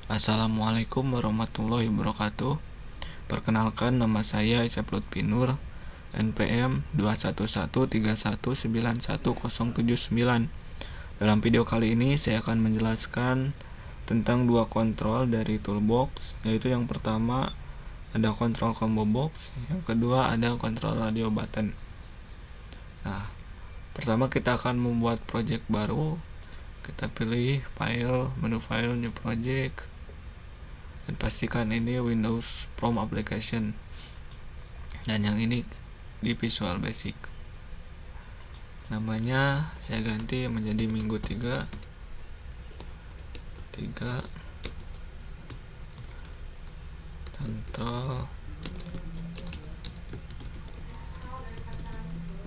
Assalamualaikum warahmatullahi wabarakatuh. Perkenalkan, nama saya Isyaf Lutfi Nur, NPM 21131319179. Dalam video kali ini saya akan menjelaskan tentang dua kontrol dari toolbox, yaitu yang pertama ada kontrol combo box, yang kedua ada kontrol radio button. Nah, pertama kita akan membuat project baru. Kita pilih file, menu file, new project, dan pastikan ini Windows from application, dan yang ini di Visual Basic. Namanya saya ganti menjadi minggu 3 kontrol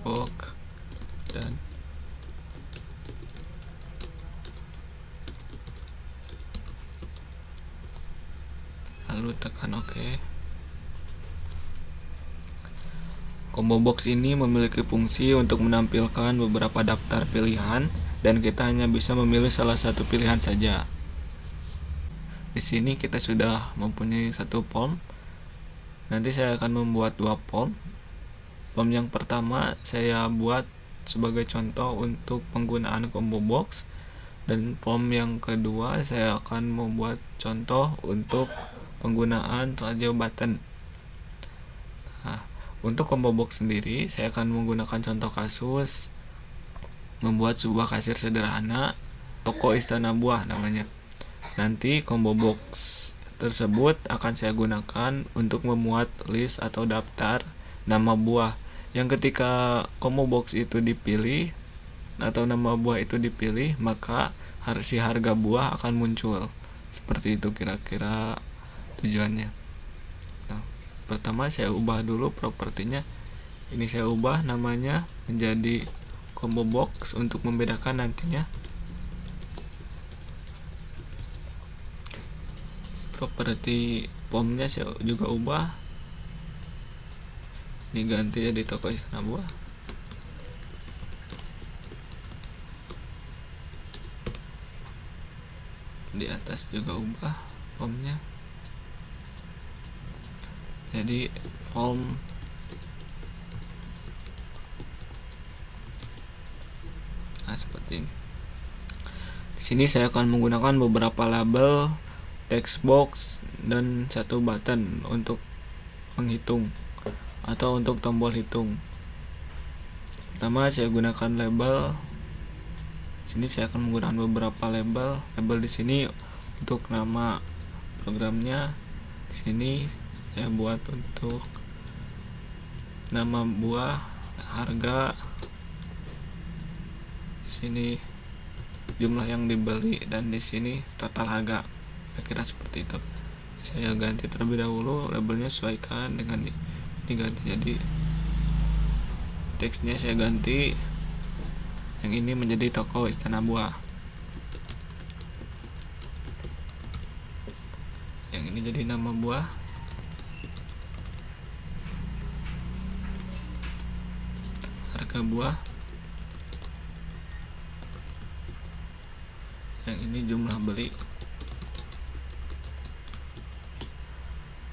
box, dan lalu tekan OK. Combo box ini memiliki fungsi untuk menampilkan beberapa daftar pilihan, dan kita hanya bisa memilih salah satu pilihan saja. Di sini kita sudah mempunyai satu form. Nanti saya akan membuat dua form. Form yang pertama saya buat sebagai contoh untuk penggunaan combo box, dan form yang kedua saya akan membuat contoh untuk penggunaan radio button. Nah, untuk combo box sendiri saya akan menggunakan contoh kasus membuat sebuah kasir sederhana toko Istana Buah namanya. Nanti combo box tersebut akan saya gunakan untuk memuat list atau daftar nama buah, yang ketika combo box itu dipilih atau nama buah itu dipilih, maka harga buah akan muncul. Seperti itu kira-kira tujuannya. Nah, pertama saya ubah dulu propertinya. Ini saya ubah namanya menjadi combo box untuk membedakan nantinya. Properti formnya saya juga ubah, diganti jadi toko Istana Buah. Di atas juga ubah formnya jadi form seperti ini. Di sini saya akan menggunakan beberapa label, text box, dan satu button untuk menghitung atau untuk tombol hitung. Pertama saya gunakan label. Sini saya akan menggunakan beberapa label. Label di sini untuk nama programnya. Di sini saya buat untuk nama buah, harga. Di sini jumlah yang dibeli, dan di sini total harga. Kira-kira seperti itu. Saya ganti terlebih dahulu labelnya, sesuaikan dengan diganti jadi teksnya saya ganti. Yang ini menjadi toko Istana Buah. Yang ini jadi nama buah. Harga buah. Yang ini jumlah beli.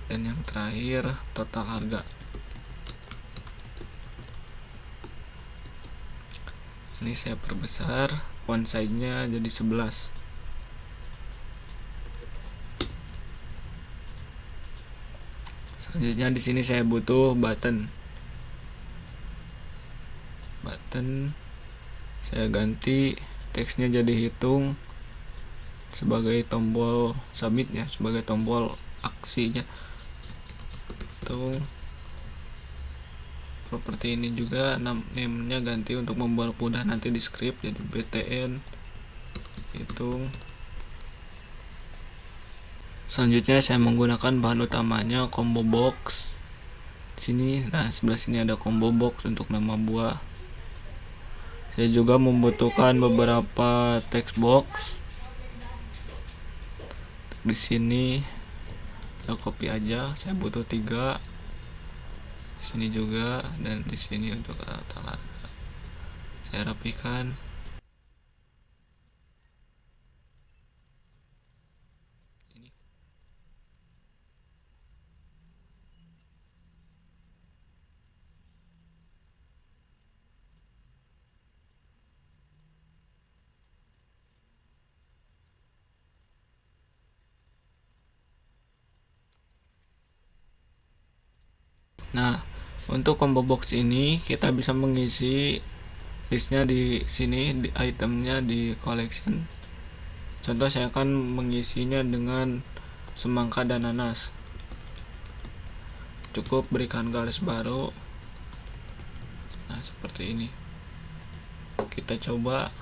Dan yang terakhir total harga. Ini saya perbesar font size-nya jadi 11. Selanjutnya di sini saya butuh button. Button saya ganti teksnya jadi hitung sebagai tombol submit ya, sebagai tombol aksinya. Hitung. Properti ini juga name-nya ganti untuk membuat mudah nanti di script, jadi btn hitung. Selanjutnya saya menggunakan bahan utamanya combo box. Sini, nah sebelah sini ada combo box untuk nama buah. Saya juga membutuhkan beberapa text box. Di sini saya copy aja, saya butuh 3. Di sini juga, dan di sini untuk total harga. Saya rapikan. Ini Nah, untuk combo box ini kita bisa mengisi listnya di sini, di itemnya di collection. Contoh saya akan mengisinya dengan semangka dan nanas. Cukup berikan garis baru. Nah, seperti ini. Kita coba.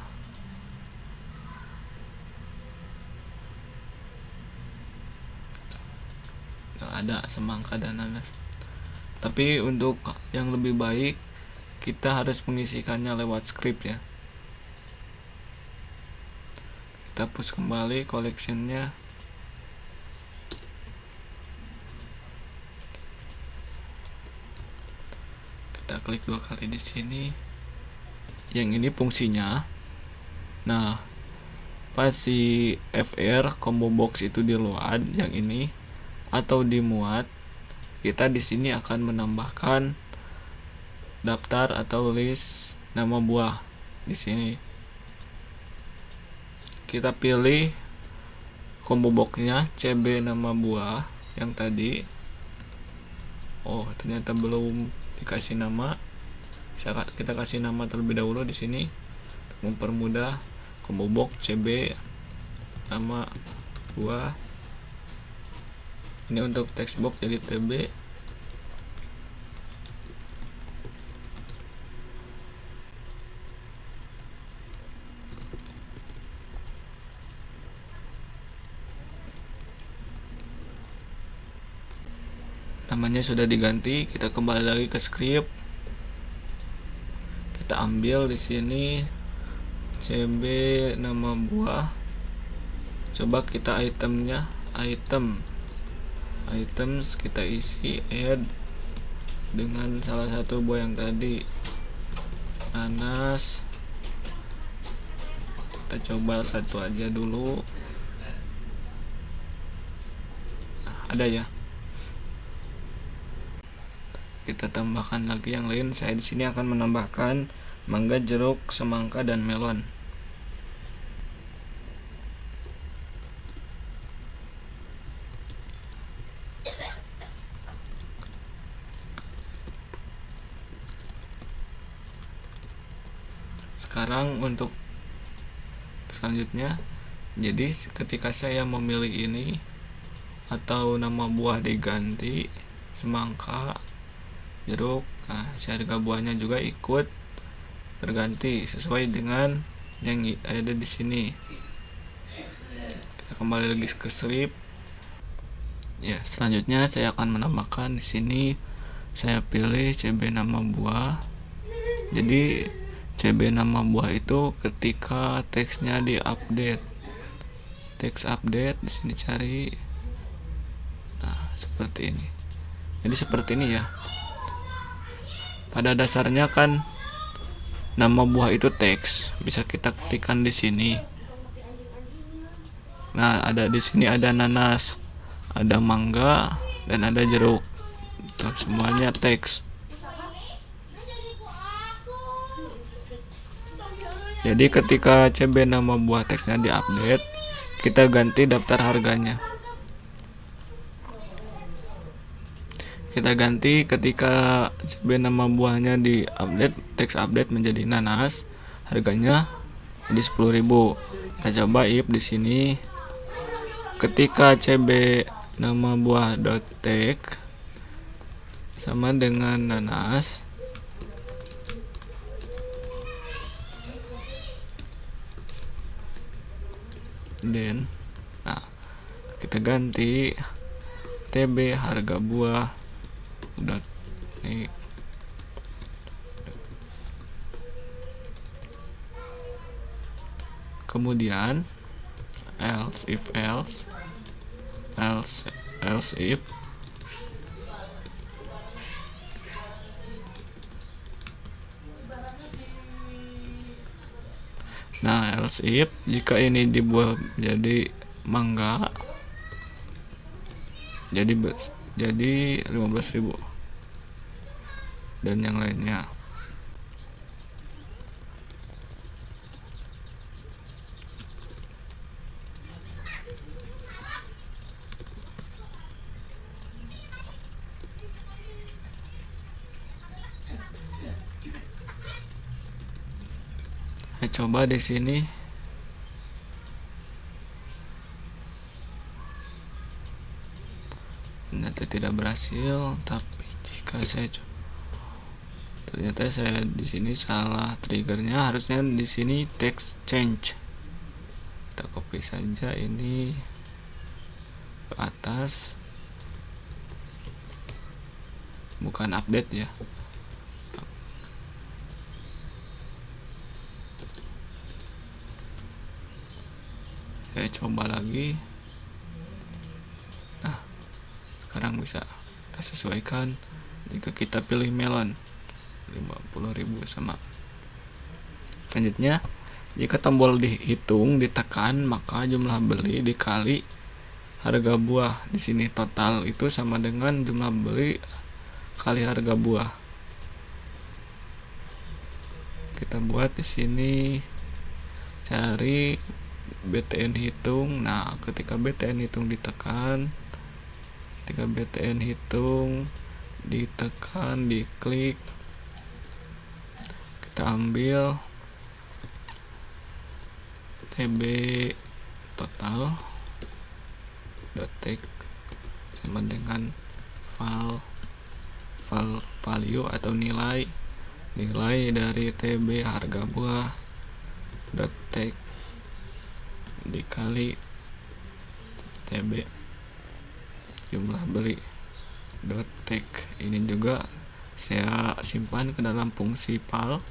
Nggak ada semangka dan nanas. Tapi untuk yang lebih baik, kita harus mengisikannya lewat script ya. Kita push kembali collectionnya. Kita klik 2 kali di sini. Yang ini fungsinya. Nah, pas si FR combo box itu di-load yang ini atau dimuat, kita di sini akan menambahkan daftar atau list nama buah di sini. Kita pilih combo boxnya CB nama buah yang tadi. Oh, ternyata belum dikasih nama. Kita kasih nama terlebih dahulu di sini untuk mempermudah. Combo box CB nama buah. Ini untuk text box jadi TB. Namanya sudah diganti, kita kembali lagi ke script. Kita ambil di sini CB nama buah. Coba kita items kita isi add dengan salah satu buah yang tadi, nanas. Kita coba satu aja dulu. Nah, ada ya. Kita tambahkan lagi yang lain. Saya di sini akan menambahkan mangga, jeruk, semangka, dan melon. Sekarang untuk selanjutnya, jadi ketika saya memilih ini atau nama buah diganti semangka, jeruk, nah harga buahnya juga ikut terganti sesuai dengan yang ada di sini. Kita kembali lagi ke script. Ya, selanjutnya saya akan menambahkan di sini. Saya pilih CB nama buah. Jadi CB nama buah itu ketika teksnya diupdate. Teks update di sini cari. Nah, seperti ini. Jadi seperti ini ya. Pada dasarnya kan nama buah itu teks, bisa kita ketikkan di sini. Nah, ada di sini ada nanas, ada mangga, dan ada jeruk. Tuh, semuanya teks. Jadi ketika CB nama buah teksnya diupdate, kita ganti daftar harganya. Kita ganti ketika CB nama buahnya di update, teks update menjadi nanas, harganya jadi 10.000. Kita coba if di sini. Ketika CB nama buah .text sama dengan nanas, then nah kita ganti TB harga buah udah nih. Kemudian else if nah else if jika ini dibuat jadi mangga jadi 15.000 dan yang lainnya. Saya coba di sini. Ternyata tidak berhasil, tapi jika saya coba, ternyata saya di sini salah triggernya. Harusnya di sini text change. Kita copy saja ini ke atas, bukan update ya. Saya coba lagi. Nah, sekarang bisa kita sesuaikan. Jika kita pilih melon 50.000 sama. Selanjutnya, jika tombol dihitung ditekan, maka jumlah beli dikali harga buah. Di sini total itu sama dengan jumlah beli kali harga buah. Kita buat di sini, cari BTN hitung. Nah, ketika BTN hitung ditekan, diklik, kita ambil TB total .text sama dengan value atau nilai dari TB harga buah .text dikali TB jumlah beli .text. Ini juga saya simpan ke dalam fungsi val.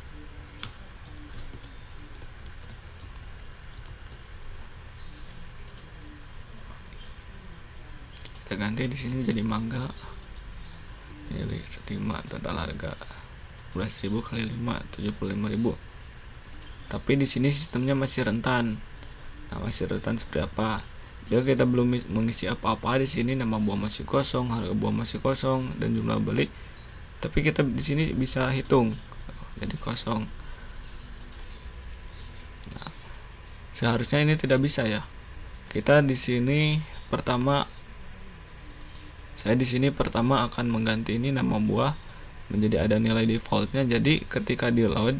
Kita ganti di sini jadi mangga. Ini 5 total harga 11.000 kali 5 75.000. Tapi di sini sistemnya masih rentan. Nah, masih rentan seperti apa? Jika kita belum mengisi apa-apa di sini, nama buah masih kosong, harga buah masih kosong, dan jumlah beli. Tapi kita di sini bisa hitung, jadi kosong. Nah, seharusnya ini tidak bisa ya. Kita di sini saya di sini pertama akan mengganti ini nama buah menjadi ada nilai defaultnya. Jadi ketika di load,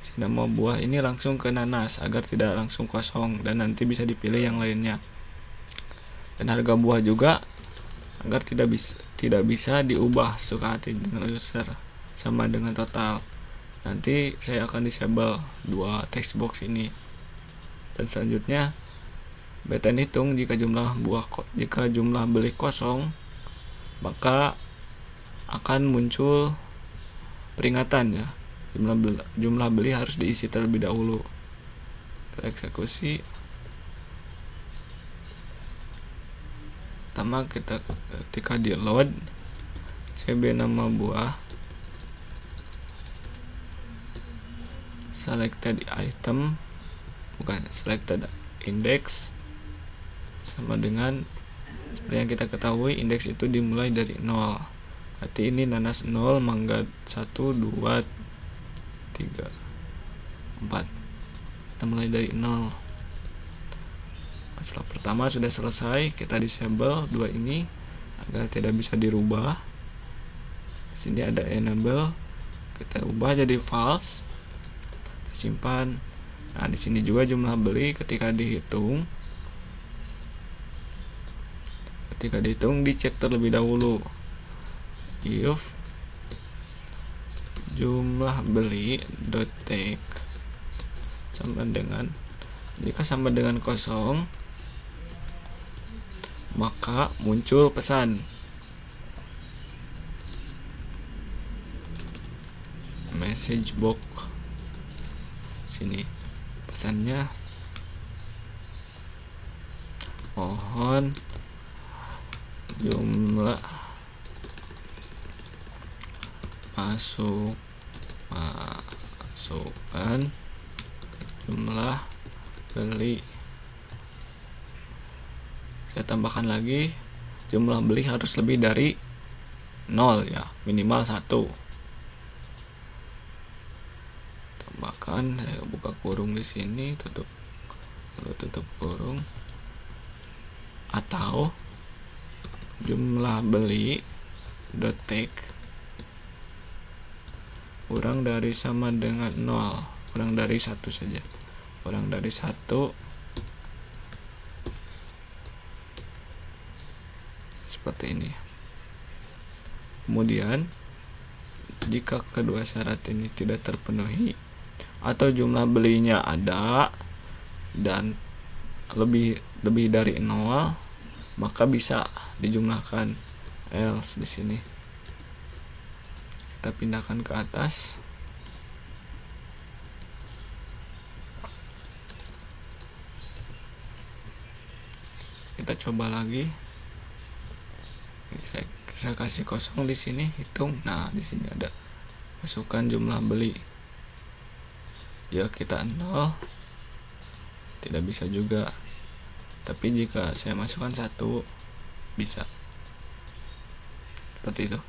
si nama buah ini langsung ke nanas agar tidak langsung kosong, dan nanti bisa dipilih yang lainnya. Dan harga buah juga agar tidak bisa diubah suka hati dengan user sama dengan total. Nanti saya akan disable 2 text box ini. Dan selanjutnya BTN hitung, jika jumlah beli kosong, maka akan muncul peringatan ya, jumlah beli harus diisi terlebih dahulu. Kita eksekusi. Pertama, ketika di load, CB nama buah, selected item, bukan selected index, sama dengan seperti yang kita ketahui, indeks itu dimulai dari 0. Berarti ini nanas 0, mangga 1, 2, 3, 4. Kita mulai dari 0. Masalah pertama sudah selesai. Kita disable 2 ini agar tidak bisa dirubah. Di sini ada enable, kita ubah jadi false. Kita simpan. Nah, di sini juga jumlah beli ketika dihitung dicek terlebih dahulu. If jumlah beli .text sama dengan kosong, maka muncul pesan message box. Sini pesannya, mohon jumlah masukkan jumlah beli. Saya tambahkan lagi, jumlah beli harus lebih dari 0 ya, minimal 1. Tambahkan, saya buka kurung di sini, tutup kurung, atau jumlah beli .text kurang dari sama dengan 0. kurang dari 1 saja, kurang dari 1 seperti ini. Kemudian jika kedua syarat ini tidak terpenuhi atau jumlah belinya ada dan lebih dari 0, maka bisa dijumlahkan. Else di sini kita pindahkan ke atas. Kita coba lagi. Saya kasih kosong di sini, hitung. Nah, di sini ada masukkan jumlah beli. Ya, kita 0. Tidak bisa juga. Tapi jika saya masukkan 1, bisa. Seperti itu.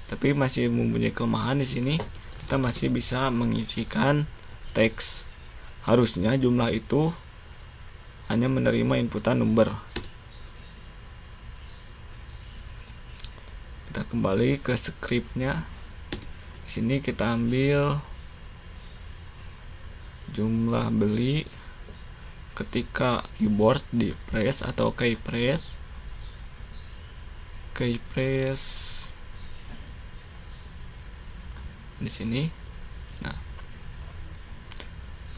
Tapi masih mempunyai kelemahan di sini. Kita masih bisa mengisikan teks. Harusnya jumlah itu hanya menerima inputan number. Kita kembali ke scriptnya. Di sini kita ambil jumlah beli ketika keyboard di press atau key press di sini. Nah,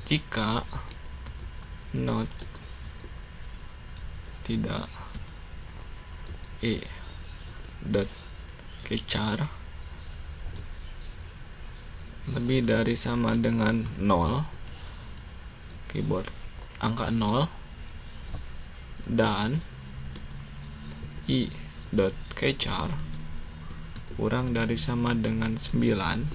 jika not tidak dot char lebih dari sama dengan 0, keyboard angka 0, dan dot char kurang dari sama dengan 9,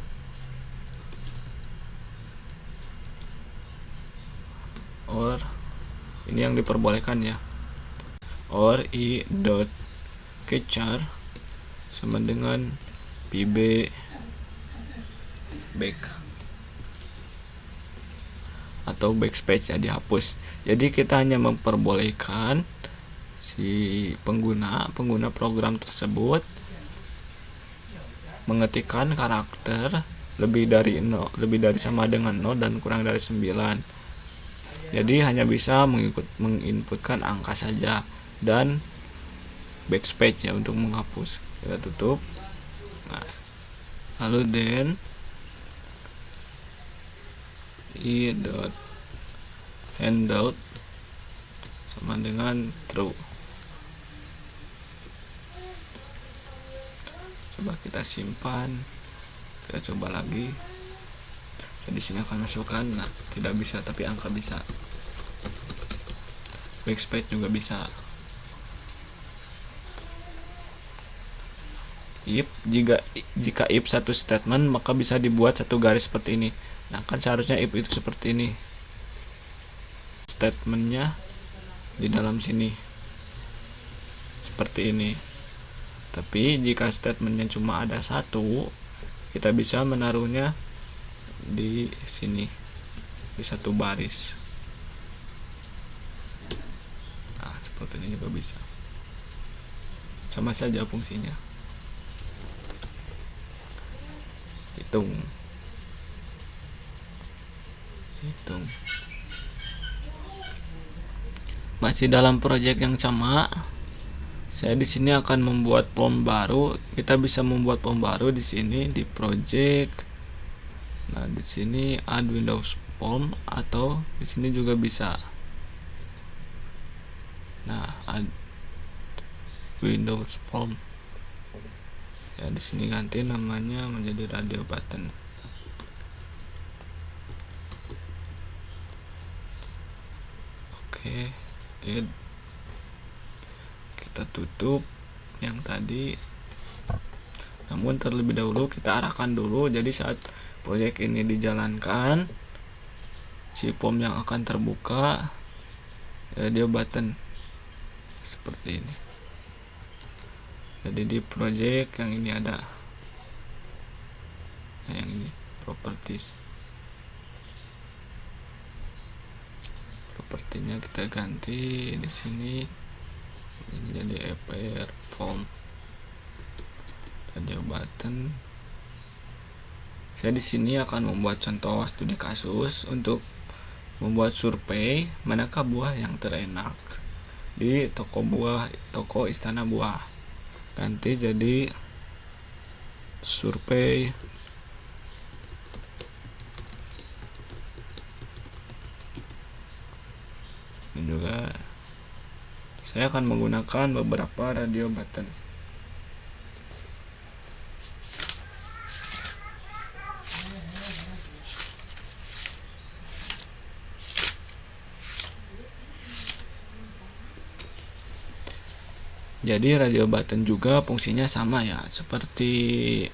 or ini yang diperbolehkan ya, or dot char sama dengan pb back atau backspace ya, dihapus. Jadi kita hanya memperbolehkan si pengguna program tersebut mengetikkan karakter lebih dari sama dengan 0 dan kurang dari 9. Jadi hanya bisa menginputkan angka saja dan backspace ya untuk menghapus. Kita tutup. Nah, lalu then dot handle sama dengan true. Coba kita simpan, kita coba lagi. Jadi sini akan masukkan, nah tidak bisa, tapi angka bisa. Backspace juga bisa. If jika if satu statement, maka bisa dibuat satu garis seperti ini. Nah kan seharusnya if itu seperti ini, statementnya di dalam sini seperti ini. Tapi jika statementnya cuma ada 1, kita bisa menaruhnya di sini di satu baris. Nah seperti ini juga bisa, sama saja fungsinya. Hitung. Masih dalam project yang sama, saya di sini akan membuat form baru. Kita bisa membuat form baru di sini di project. Nah, di sini add Windows form, atau di sini juga bisa. Nah, add Windows form. Ya, di sini ganti namanya menjadi radio button. Oke, kita tutup yang tadi. Namun terlebih dahulu kita arahkan dulu. Jadi saat proyek ini dijalankan, si form yang akan terbuka radio button seperti ini. Jadi di project yang ini ada, nah yang ini properties. Propertinya kita ganti di sini, ini jadi fr form radio button. Saya di sini akan membuat contoh studi kasus untuk membuat survei manakah buah yang terenak di toko Istana Buah. Ganti jadi survei dan juga saya akan menggunakan beberapa radio button. Jadi radio button juga fungsinya sama ya, seperti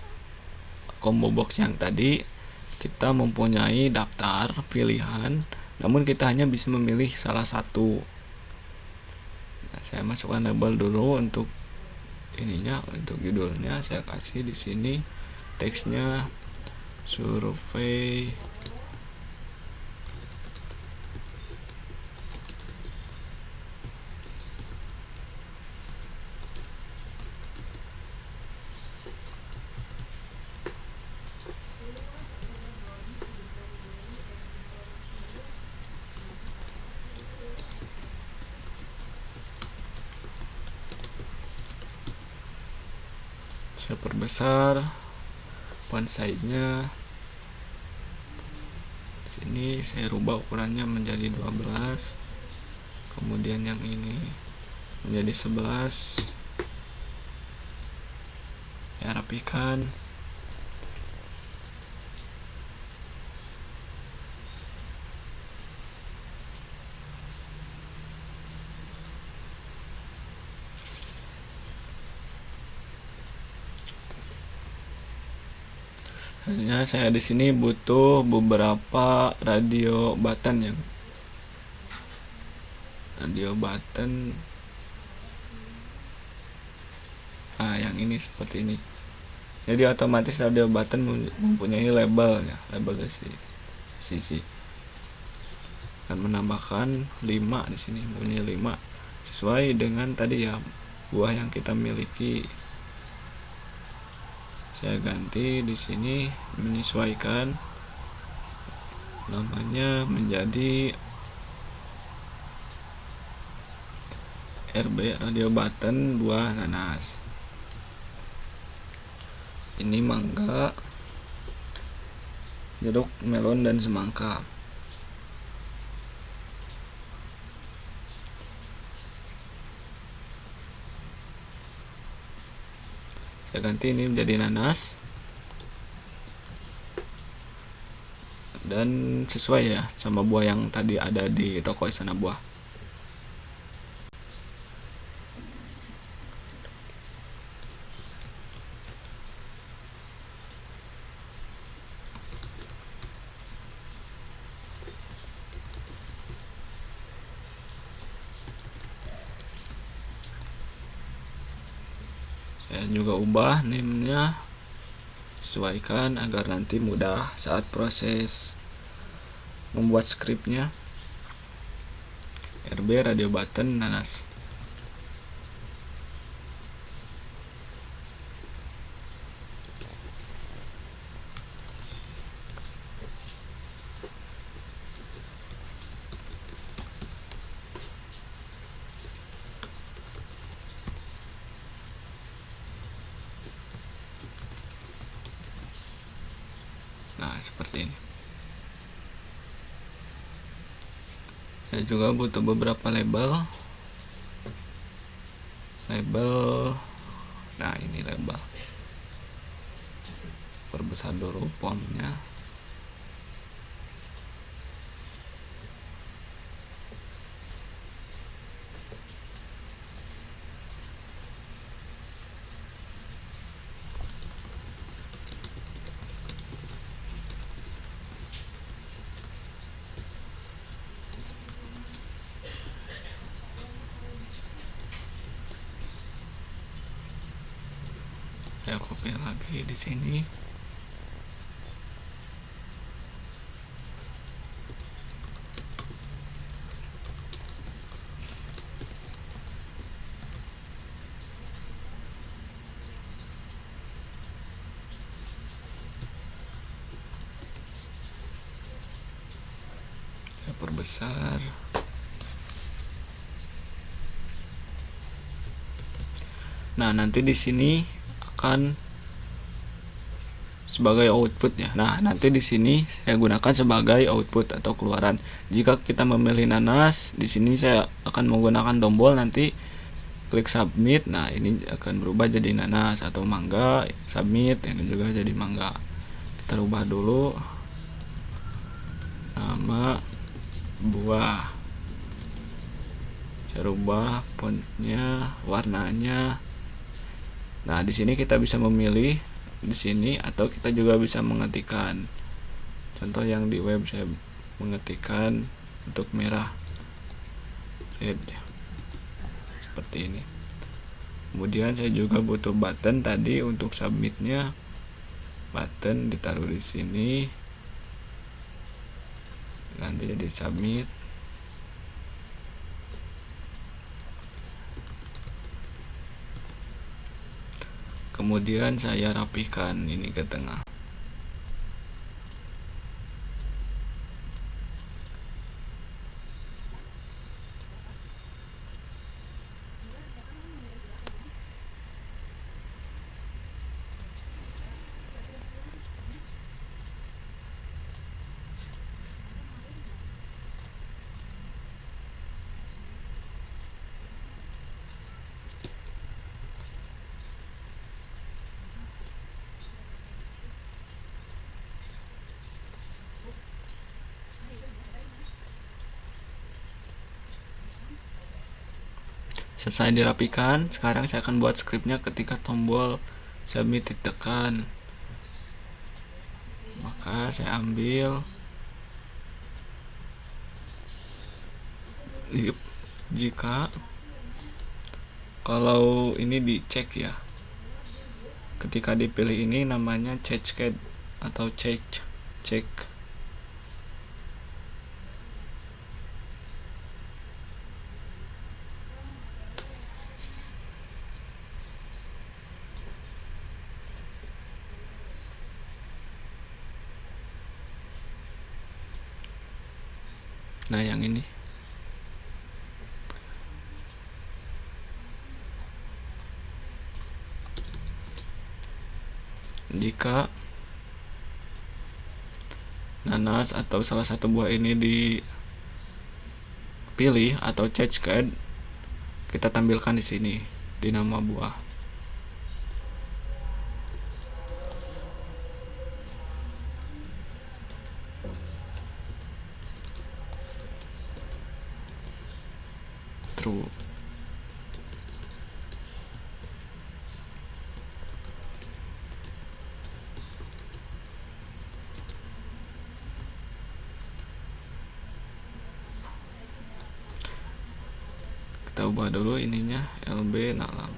combo box yang tadi. Kita mempunyai daftar pilihan, namun kita hanya bisa memilih salah satu. Nah, saya masukkan label dulu untuk untuk judulnya saya kasih di sini teksnya survei saya perbesar font size-nya. Sini saya rubah ukurannya menjadi 12, kemudian yang ini menjadi 11. Ya, rapikan. Hanya saya di sini butuh beberapa radio button yang ini seperti ini. Jadi otomatis radio button mempunyai label di sisi. Dan menambahkan 5 di sini, mempunyai 5 sesuai dengan tadi ya buah yang kita miliki. Saya ganti di sini, menyesuaikan namanya menjadi RB radio button buah nanas. Ini mangga, jeruk, melon, dan semangka. Saya ganti ini menjadi nanas dan sesuai ya sama buah yang tadi ada di toko Istana Buah. Saya juga ubah name-nya, sesuaikan agar nanti mudah saat proses membuat skripnya. RB radio button nanas. Nah, seperti ini. Saya juga butuh beberapa label. Nah, ini label. Perbesar dulu fontnya. Saya copy lagi di sini. perbesar. Nah, nanti di sini akan sebagai output ya. Nah, nanti di sini saya gunakan sebagai output atau keluaran. Jika kita memilih nanas, di sini saya akan menggunakan tombol, nanti klik submit. Nah, ini akan berubah jadi nanas, atau mangga, submit, ini juga jadi mangga. Kita rubah dulu nama buah. Saya rubah fontnya, warnanya. Nah, di sini kita bisa memilih di sini, atau kita juga bisa mengetikkan. Contoh yang di web saya mengetikkan untuk merah, red, seperti ini. Kemudian saya juga butuh button tadi untuk submitnya. Button ditaruh di sini, nanti jadi submit. Kemudian saya rapihkan ini ke tengah. Selesai dirapikan, sekarang saya akan buat skripnya. Ketika tombol submit ditekan, maka saya ambil. Jika kalau ini dicek ya, ketika dipilih ini namanya check atau check. Nah, yang ini. Jika nanas atau salah satu buah ini dipilih atau checked, kita tampilkan di sini di nama buah. True. Kita ubah dulu ininya, LB nalam.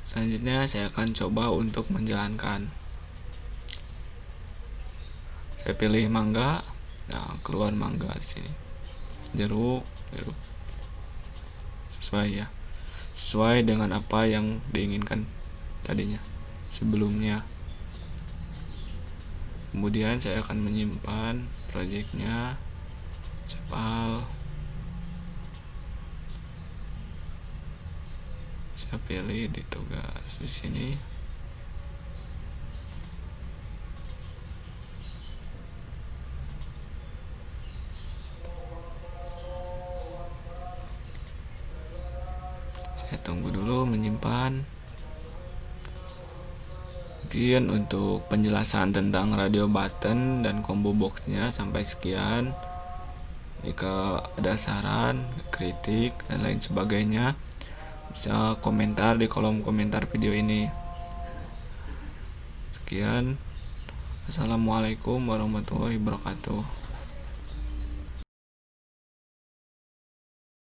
Selanjutnya saya akan coba untuk menjalankan. Saya pilih mangga. Nah, keluar mangga di sini. Jeruk. Sesuai dengan apa yang diinginkan tadinya sebelumnya. Kemudian saya akan menyimpan projectnya, save file. Saya pilih di tugas di sini. Saya tunggu dulu menyimpan. Mungkin untuk penjelasan tentang radio button dan combo boxnya sampai sekian. Jika ada saran, kritik, dan lain sebagainya, bisa komentar di kolom komentar video ini. Sekian. Assalamualaikum warahmatullahi wabarakatuh.